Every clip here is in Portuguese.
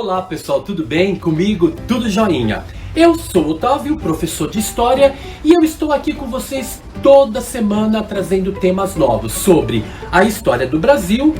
Olá pessoal, tudo bem? Comigo tudo joinha. Eu sou o Otávio, professor de História, e eu estou aqui com vocês toda semana trazendo temas novos sobre a história do Brasil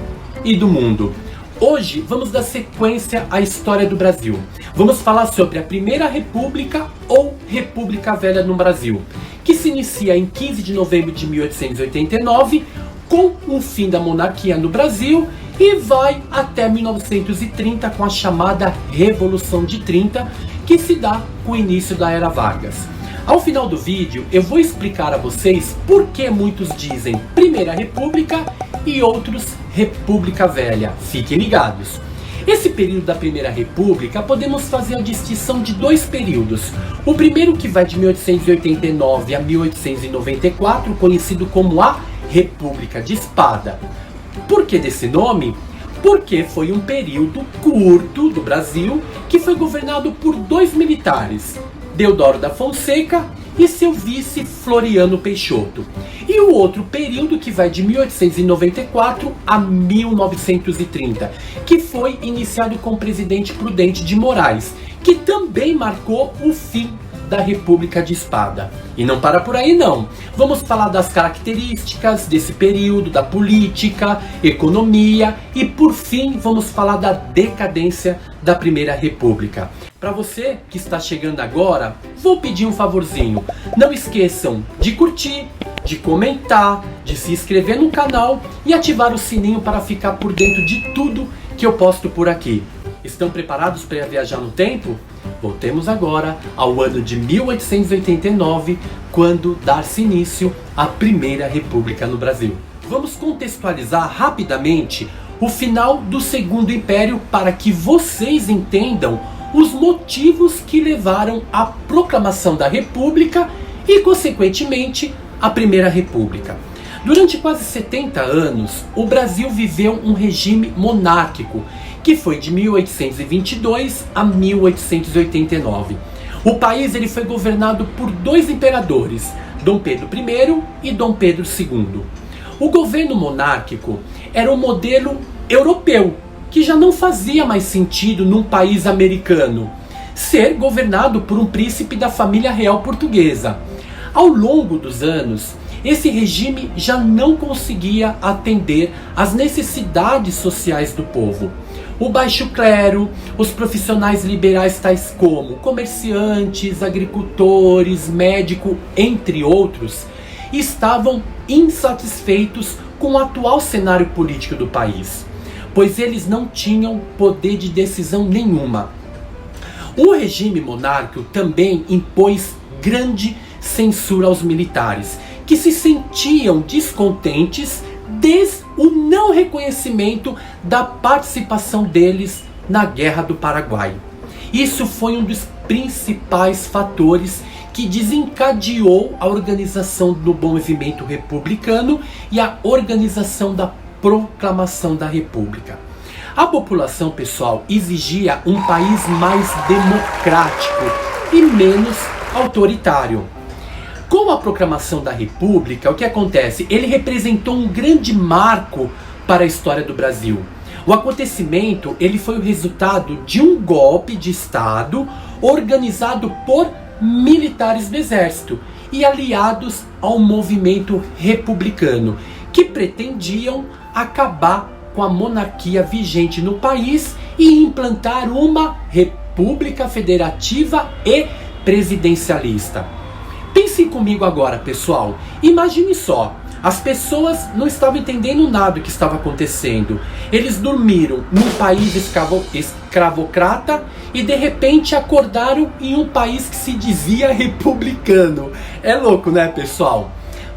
e do mundo. Hoje vamos dar sequência à história do Brasil. Vamos falar sobre a Primeira República ou República Velha no Brasil, que se inicia em 15 de novembro de 1889, com o fim da monarquia no Brasil, e vai até 1930 com a chamada Revolução de 30, que se dá com o início da Era Vargas. Ao final do vídeo eu vou explicar a vocês por que muitos dizem Primeira República e outros República Velha. Fiquem ligados. Esse período da Primeira República podemos fazer a distinção de dois períodos. O primeiro, que vai de 1889 a 1894, conhecido como a República de Espada. Por que desse nome? Porque foi um período curto do Brasil que foi governado por dois militares, Deodoro da Fonseca e seu vice Floriano Peixoto. E o outro período, que vai de 1894 a 1930, que foi iniciado com o presidente Prudente de Moraes, que também marcou o fim da República de Espada. E não para por aí não. Vamos falar das características desse período, da política, economia e por fim vamos falar da decadência da Primeira República. Para você que está chegando agora, vou pedir um favorzinho. Não esqueçam de curtir, de comentar, de se inscrever no canal e ativar o sininho para ficar por dentro de tudo que eu posto por aqui. Estão preparados para viajar no tempo? Voltemos agora ao ano de 1889, quando dá-se início à Primeira República no Brasil. Vamos contextualizar rapidamente o final do Segundo Império para que vocês entendam os motivos que levaram à proclamação da República e, consequentemente, à Primeira República. Durante quase 70 anos, o Brasil viveu um regime monárquico, que foi de 1822 a 1889. O país ele foi governado por dois imperadores, Dom Pedro I e Dom Pedro II. O governo monárquico era um modelo europeu, que já não fazia mais sentido num país americano ser governado por um príncipe da família real portuguesa. Ao longo dos anos, esse regime já não conseguia atender às necessidades sociais do povo. O baixo clero, os profissionais liberais tais como comerciantes, agricultores, médicos, entre outros, estavam insatisfeitos com o atual cenário político do país, pois eles não tinham poder de decisão nenhuma. O regime monárquico também impôs grande censura aos militares, que se sentiam descontentes desde o não reconhecimento da participação deles na Guerra do Paraguai. Isso foi um dos principais fatores que desencadeou a organização do movimento republicano e a organização da proclamação da República. A população, pessoal, exigia um país mais democrático e menos autoritário. Com a proclamação da República, o que acontece? Ele representou um grande marco para a história do Brasil. O acontecimento ele foi o resultado de um golpe de Estado organizado por militares do Exército e aliados ao movimento republicano, que pretendiam acabar com a monarquia vigente no país e implantar uma república federativa e presidencialista. Pensem comigo agora, pessoal. Imagine só, as pessoas não estavam entendendo nada do que estava acontecendo. Eles dormiram num país escravocrata e de repente acordaram em um país que se dizia republicano. É louco, né, pessoal?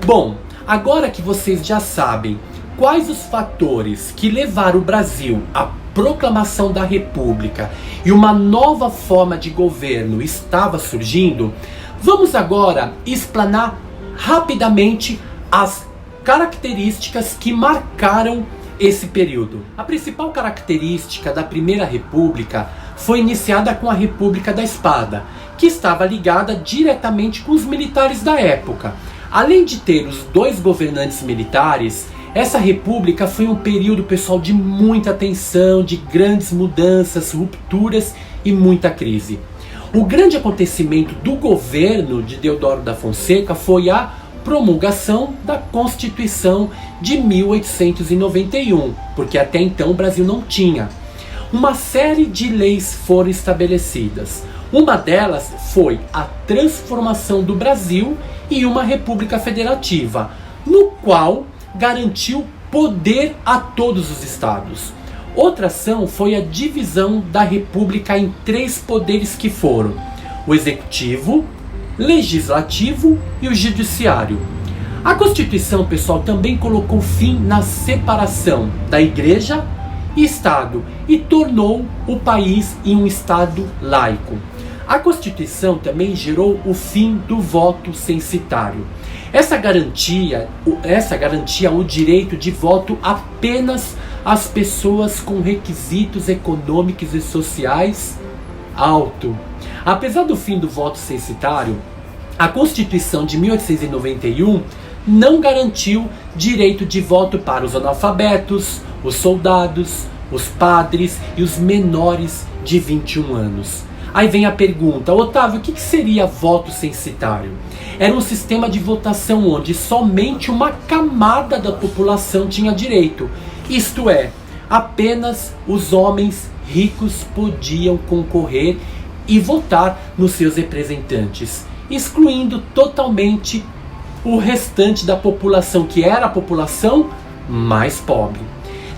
Bom, agora que vocês já sabem quais os fatores que levaram o Brasil à proclamação da República e uma nova forma de governo estava surgindo, vamos agora explanar rapidamente as características que marcaram esse período. A principal característica da Primeira República foi iniciada com a República da Espada, que estava ligada diretamente com os militares da época. Além de ter os dois governantes militares, Essa república foi um período, pessoal, de muita tensão, de grandes mudanças, rupturas e muita crise. O grande acontecimento do governo de Deodoro da Fonseca foi a promulgação da Constituição de 1891, porque até então o Brasil não tinha. Uma série de leis foram estabelecidas. Uma delas foi a transformação do Brasil em uma república federativa, no qual garantiu poder a todos os estados. Outra ação foi a divisão da república em 3 poderes que foram o executivo, legislativo e o judiciário. A Constituição, pessoal, também colocou fim na separação da igreja e Estado e tornou o país em um Estado laico. A Constituição também gerou o fim do voto censitário. Essa garantia o direito de voto apenas às pessoas com requisitos econômicos e sociais altos. Apesar do fim do voto censitário, a Constituição de 1891 não garantiu direito de voto para os analfabetos, os soldados, os padres e os menores de 21 anos. Aí vem a pergunta: Otávio, o que seria voto censitário? Era um sistema de votação onde somente uma camada da população tinha direito. Isto é, apenas os homens ricos podiam concorrer e votar nos seus representantes, excluindo totalmente o restante da população, que era a população mais pobre.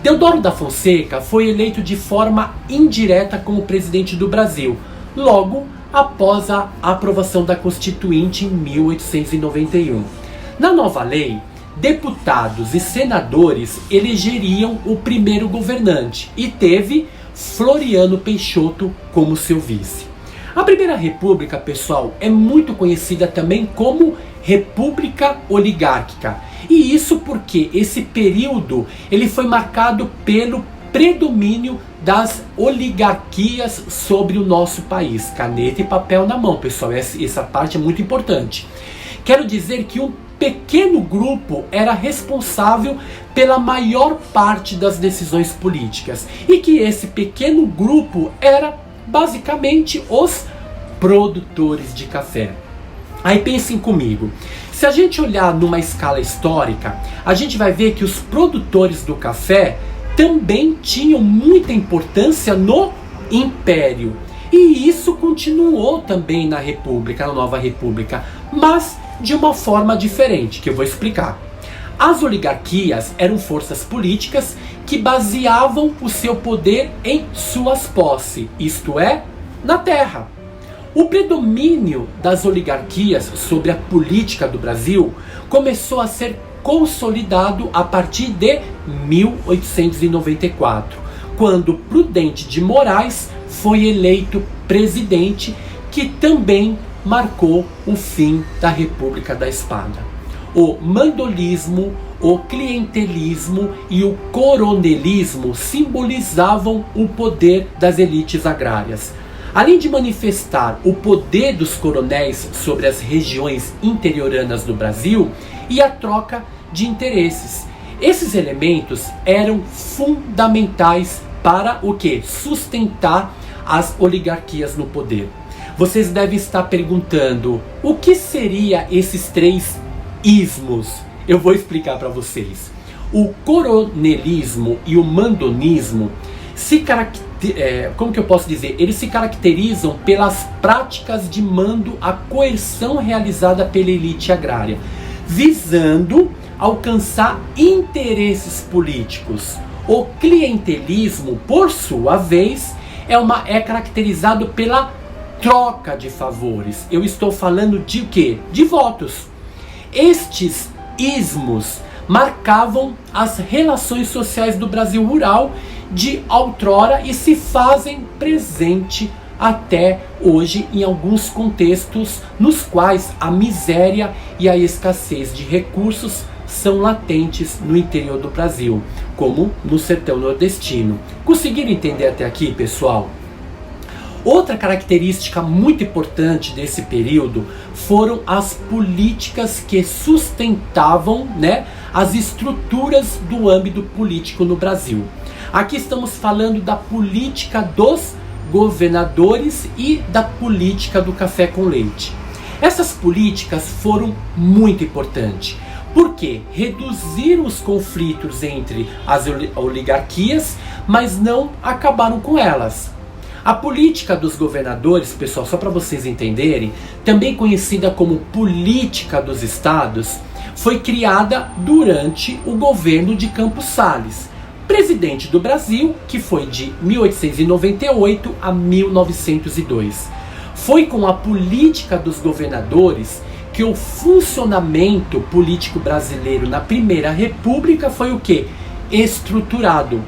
Deodoro da Fonseca foi eleito de forma indireta como presidente do Brasil, logo após a aprovação da Constituinte em 1891. Na nova lei, deputados e senadores elegeriam o primeiro governante e teve Floriano Peixoto como seu vice. A Primeira República, pessoal, é muito conhecida também como República Oligárquica. E isso porque esse período ele foi marcado pelo predomínio das oligarquias sobre o nosso país. Caneta e papel na mão, pessoal. Essa parte é muito importante. Quero dizer que um pequeno grupo era responsável pela maior parte das decisões políticas. E que esse pequeno grupo era basicamente os produtores de café. Aí pensem comigo, se a gente olhar numa escala histórica, a gente vai ver que os produtores do café também tinham muita importância no Império. E isso continuou também na República, na Nova República, mas de uma forma diferente, que eu vou explicar. As oligarquias eram forças políticas que baseavam o seu poder em suas posses, isto é, na terra. O predomínio das oligarquias sobre a política do Brasil começou a ser consolidado a partir de 1894, quando Prudente de Moraes foi eleito presidente, que também marcou o fim da República da Espada. O mandolismo, o clientelismo e o coronelismo simbolizavam o poder das elites agrárias. Além de manifestar o poder dos coronéis sobre as regiões interioranas do Brasil e a troca de interesses. Esses elementos eram fundamentais para o que? Sustentar as oligarquias no poder. Vocês devem estar perguntando, o que seria esses 3 ismos? Eu vou explicar para vocês. O coronelismo e o mandonismo como que eu posso dizer? Eles se caracterizam pelas práticas de mando, a coerção realizada pela elite agrária, visando alcançar interesses políticos. O clientelismo, por sua vez, é caracterizado pela troca de favores. Eu estou falando de quê? De votos. Estes ismos marcavam as relações sociais do Brasil rural de outrora e se fazem presente até hoje em alguns contextos nos quais a miséria e a escassez de recursos são latentes no interior do Brasil, como no sertão nordestino. Conseguiram entender até aqui, pessoal? Outra característica muito importante desse período foram as políticas que sustentavam, as estruturas do âmbito político no Brasil. Aqui estamos falando da política dos governadores e da política do café com leite. Essas políticas foram muito importantes, porque reduziram os conflitos entre as oligarquias, mas não acabaram com elas. A política dos governadores, pessoal, só para vocês entenderem, também conhecida como política dos estados, foi criada durante o governo de Campos Salles, presidente do Brasil, que foi de 1898 a 1902. Foi com a política dos governadores que o funcionamento político brasileiro na Primeira República foi o quê? Estruturado.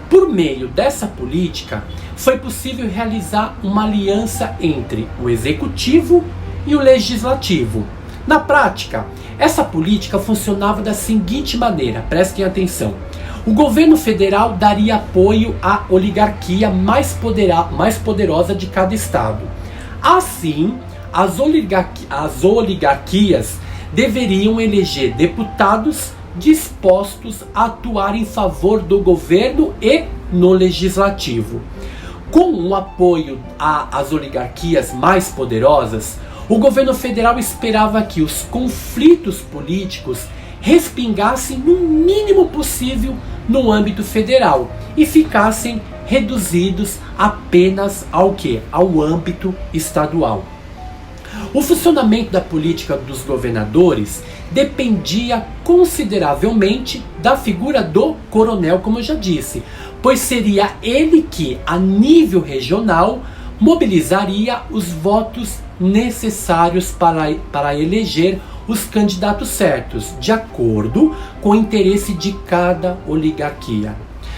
Por meio dessa política, foi possível realizar uma aliança entre o executivo e o legislativo. Na prática, essa política funcionava da seguinte maneira, prestem atenção. O governo federal daria apoio à oligarquia mais poderosa de cada estado. Assim, as oligarquias deveriam eleger deputados dispostos a atuar em favor do governo e no legislativo. Com o apoio às oligarquias mais poderosas, o governo federal esperava que os conflitos políticos respingassem no mínimo possível no âmbito federal e ficassem reduzidos apenas ao quê? Ao âmbito estadual. O funcionamento da política dos governadores dependia consideravelmente da figura do coronel, como eu já disse, pois seria ele que, a nível regional, mobilizaria os votos necessários para eleger os candidatos certos, de acordo com o interesse de cada oligarquia.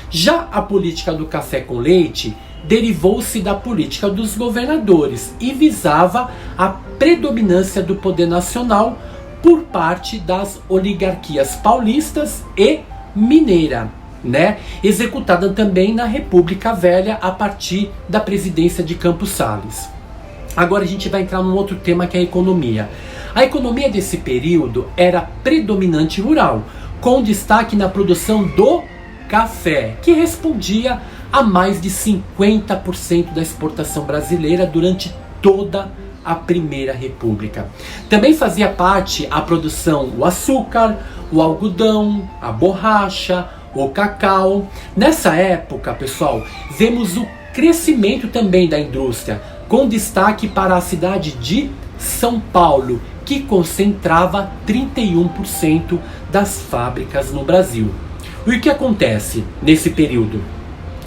Já a política do café com leite derivou-se da política dos governadores e visava a predominância do poder nacional por parte das oligarquias paulistas e mineira, executada também na República Velha a partir da presidência de Campos Salles. Agora a gente vai entrar num outro tema, que é a economia. A economia desse período era predominante rural, com destaque na produção do café, que respondia a mais de 50% da exportação brasileira durante toda a Primeira República. Também fazia parte a produção o açúcar, o algodão, a borracha, o cacau. Nessa época, pessoal, vemos o crescimento também da indústria, com destaque para a cidade de São Paulo, que concentrava 31% das fábricas no Brasil. E o que acontece nesse período?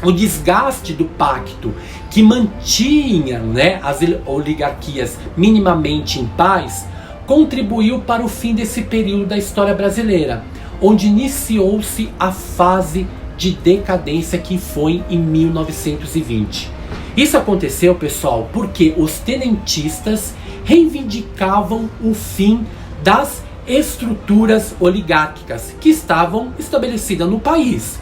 O desgaste do pacto que mantinha as oligarquias minimamente em paz contribuiu para o fim desse período da história brasileira, onde iniciou-se a fase de decadência, que foi em 1920. Isso aconteceu, pessoal, porque os tenentistas reivindicavam o fim das estruturas oligárquicas que estavam estabelecidas no país.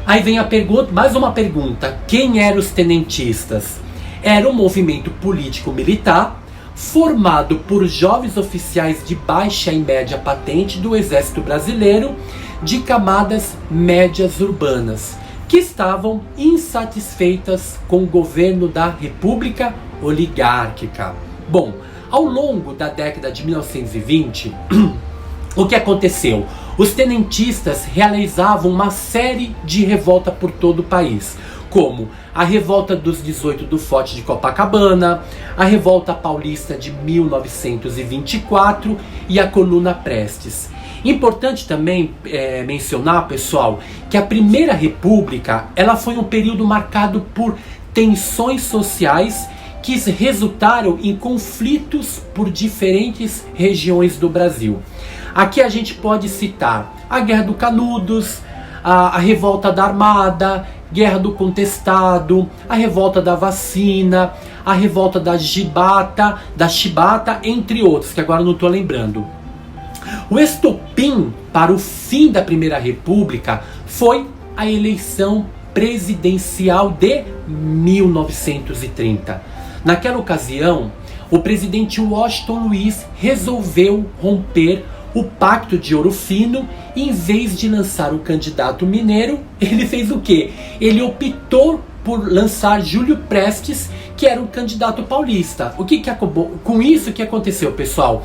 Aí vem a pergunta, mais uma pergunta: quem eram os tenentistas? Era um movimento político-militar formado por jovens oficiais de baixa e média patente do Exército Brasileiro, de camadas médias urbanas, que estavam insatisfeitas com o governo da República Oligárquica. Bom, ao longo da década de 1920, o que aconteceu? Os tenentistas realizavam uma série de revoltas por todo o país, como a Revolta dos 18 do Forte de Copacabana, a Revolta Paulista de 1924 e a Coluna Prestes. Importante também mencionar, pessoal, que a Primeira República ela foi um período marcado por tensões sociais que resultaram em conflitos por diferentes regiões do Brasil. Aqui a gente pode citar a Guerra do Canudos, a Revolta da Armada, Guerra do Contestado, a Revolta da Vacina, a Revolta da Chibata, entre outros, que agora não estou lembrando. O estopim para o fim da Primeira República foi a eleição presidencial de 1930. Naquela ocasião, o presidente Washington Luiz resolveu romper o Pacto de Ouro Fino, em vez de lançar um candidato mineiro, ele fez o quê? Ele optou por lançar Júlio Prestes, que era um candidato paulista. O que acabou com isso? O que aconteceu, pessoal?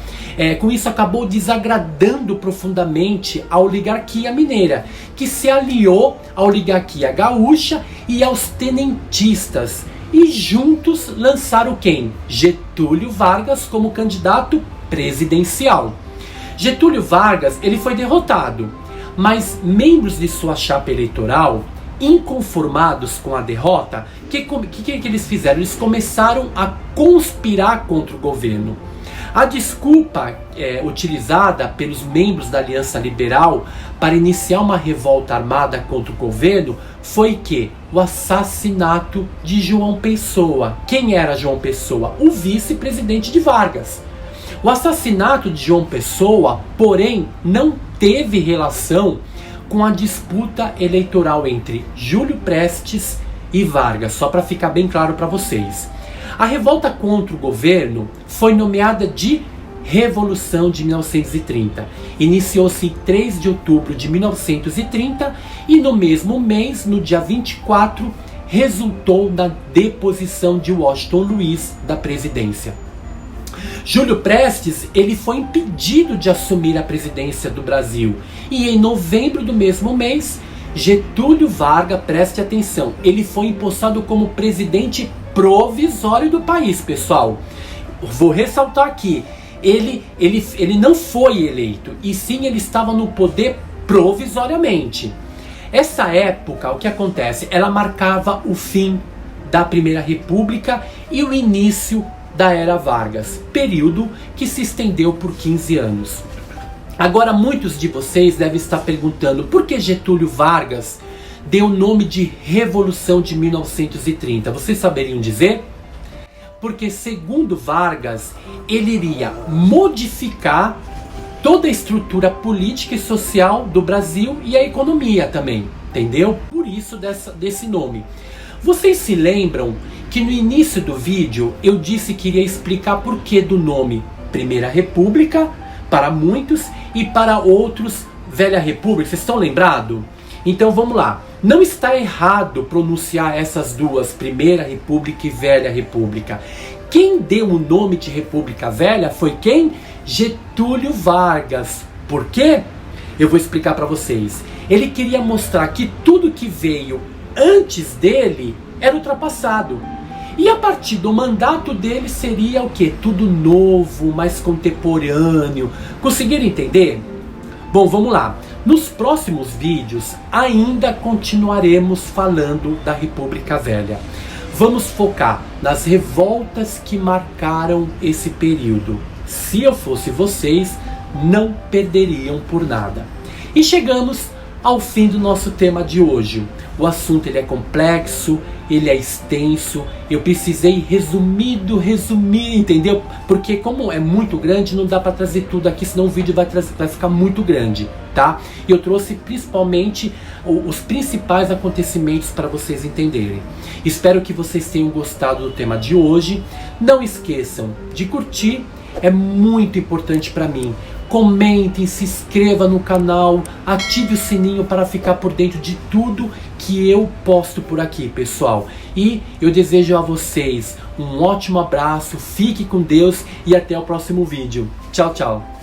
Com isso acabou desagradando profundamente a oligarquia mineira, que se aliou à oligarquia gaúcha e aos tenentistas, e juntos lançaram quem? Getúlio Vargas como candidato presidencial. Getúlio Vargas, ele foi derrotado, mas membros de sua chapa eleitoral, inconformados com a derrota, o que eles fizeram? Eles começaram a conspirar contra o governo. A desculpa utilizada pelos membros da Aliança Liberal para iniciar uma revolta armada contra o governo foi que o assassinato de João Pessoa. Quem era João Pessoa? O vice-presidente de Vargas. O assassinato de João Pessoa, porém, não teve relação com a disputa eleitoral entre Júlio Prestes e Vargas, só para ficar bem claro para vocês. A revolta contra o governo foi nomeada de Revolução de 1930. Iniciou-se em 3 de outubro de 1930 e no mesmo mês, no dia 24, resultou na deposição de Washington Luiz da presidência. Júlio Prestes, ele foi impedido de assumir a presidência do Brasil. E em novembro do mesmo mês, Getúlio Vargas, preste atenção, ele foi empossado como presidente provisório do país, pessoal. Vou ressaltar aqui, ele não foi eleito, e sim ele estava no poder provisoriamente. Essa época, o que acontece? Ela marcava o fim da Primeira República e o início da Era Vargas, período que se estendeu por 15 anos. Agora muitos de vocês devem estar perguntando por que Getúlio Vargas deu o nome de Revolução de 1930. Vocês saberiam dizer? Porque segundo Vargas, ele iria modificar toda a estrutura política e social do Brasil e a economia também, entendeu? Por isso desse nome. Vocês se lembram que no início do vídeo eu disse que iria explicar por que do nome Primeira República para muitos e para outros Velha República? Vocês estão lembrados? Então vamos lá. Não está errado pronunciar essas duas, Primeira República e Velha República. Quem deu o nome de República Velha foi quem? Getúlio Vargas. Por quê? Eu vou explicar para vocês. Ele queria mostrar que tudo que veio antes dele era ultrapassado. E a partir do mandato dele seria o quê? Tudo novo, mais contemporâneo. Conseguiram entender? Bom, vamos lá. Nos próximos vídeos ainda continuaremos falando da República Velha. Vamos focar nas revoltas que marcaram esse período. Se eu fosse vocês, não perderiam por nada. E chegamos ao fim do nosso tema de hoje. O assunto ele é complexo, ele é extenso, eu precisei resumir, entendeu? Porque como é muito grande, não dá para trazer tudo aqui, senão o vídeo vai ficar muito grande, tá? E eu trouxe principalmente os principais acontecimentos para vocês entenderem. Espero que vocês tenham gostado do tema de hoje. Não esqueçam de curtir, é muito importante para mim. Comentem, se inscreva no canal, ative o sininho para ficar por dentro de tudo que eu posto por aqui, pessoal. E eu desejo a vocês um ótimo abraço, fique com Deus e até o próximo vídeo. Tchau, tchau.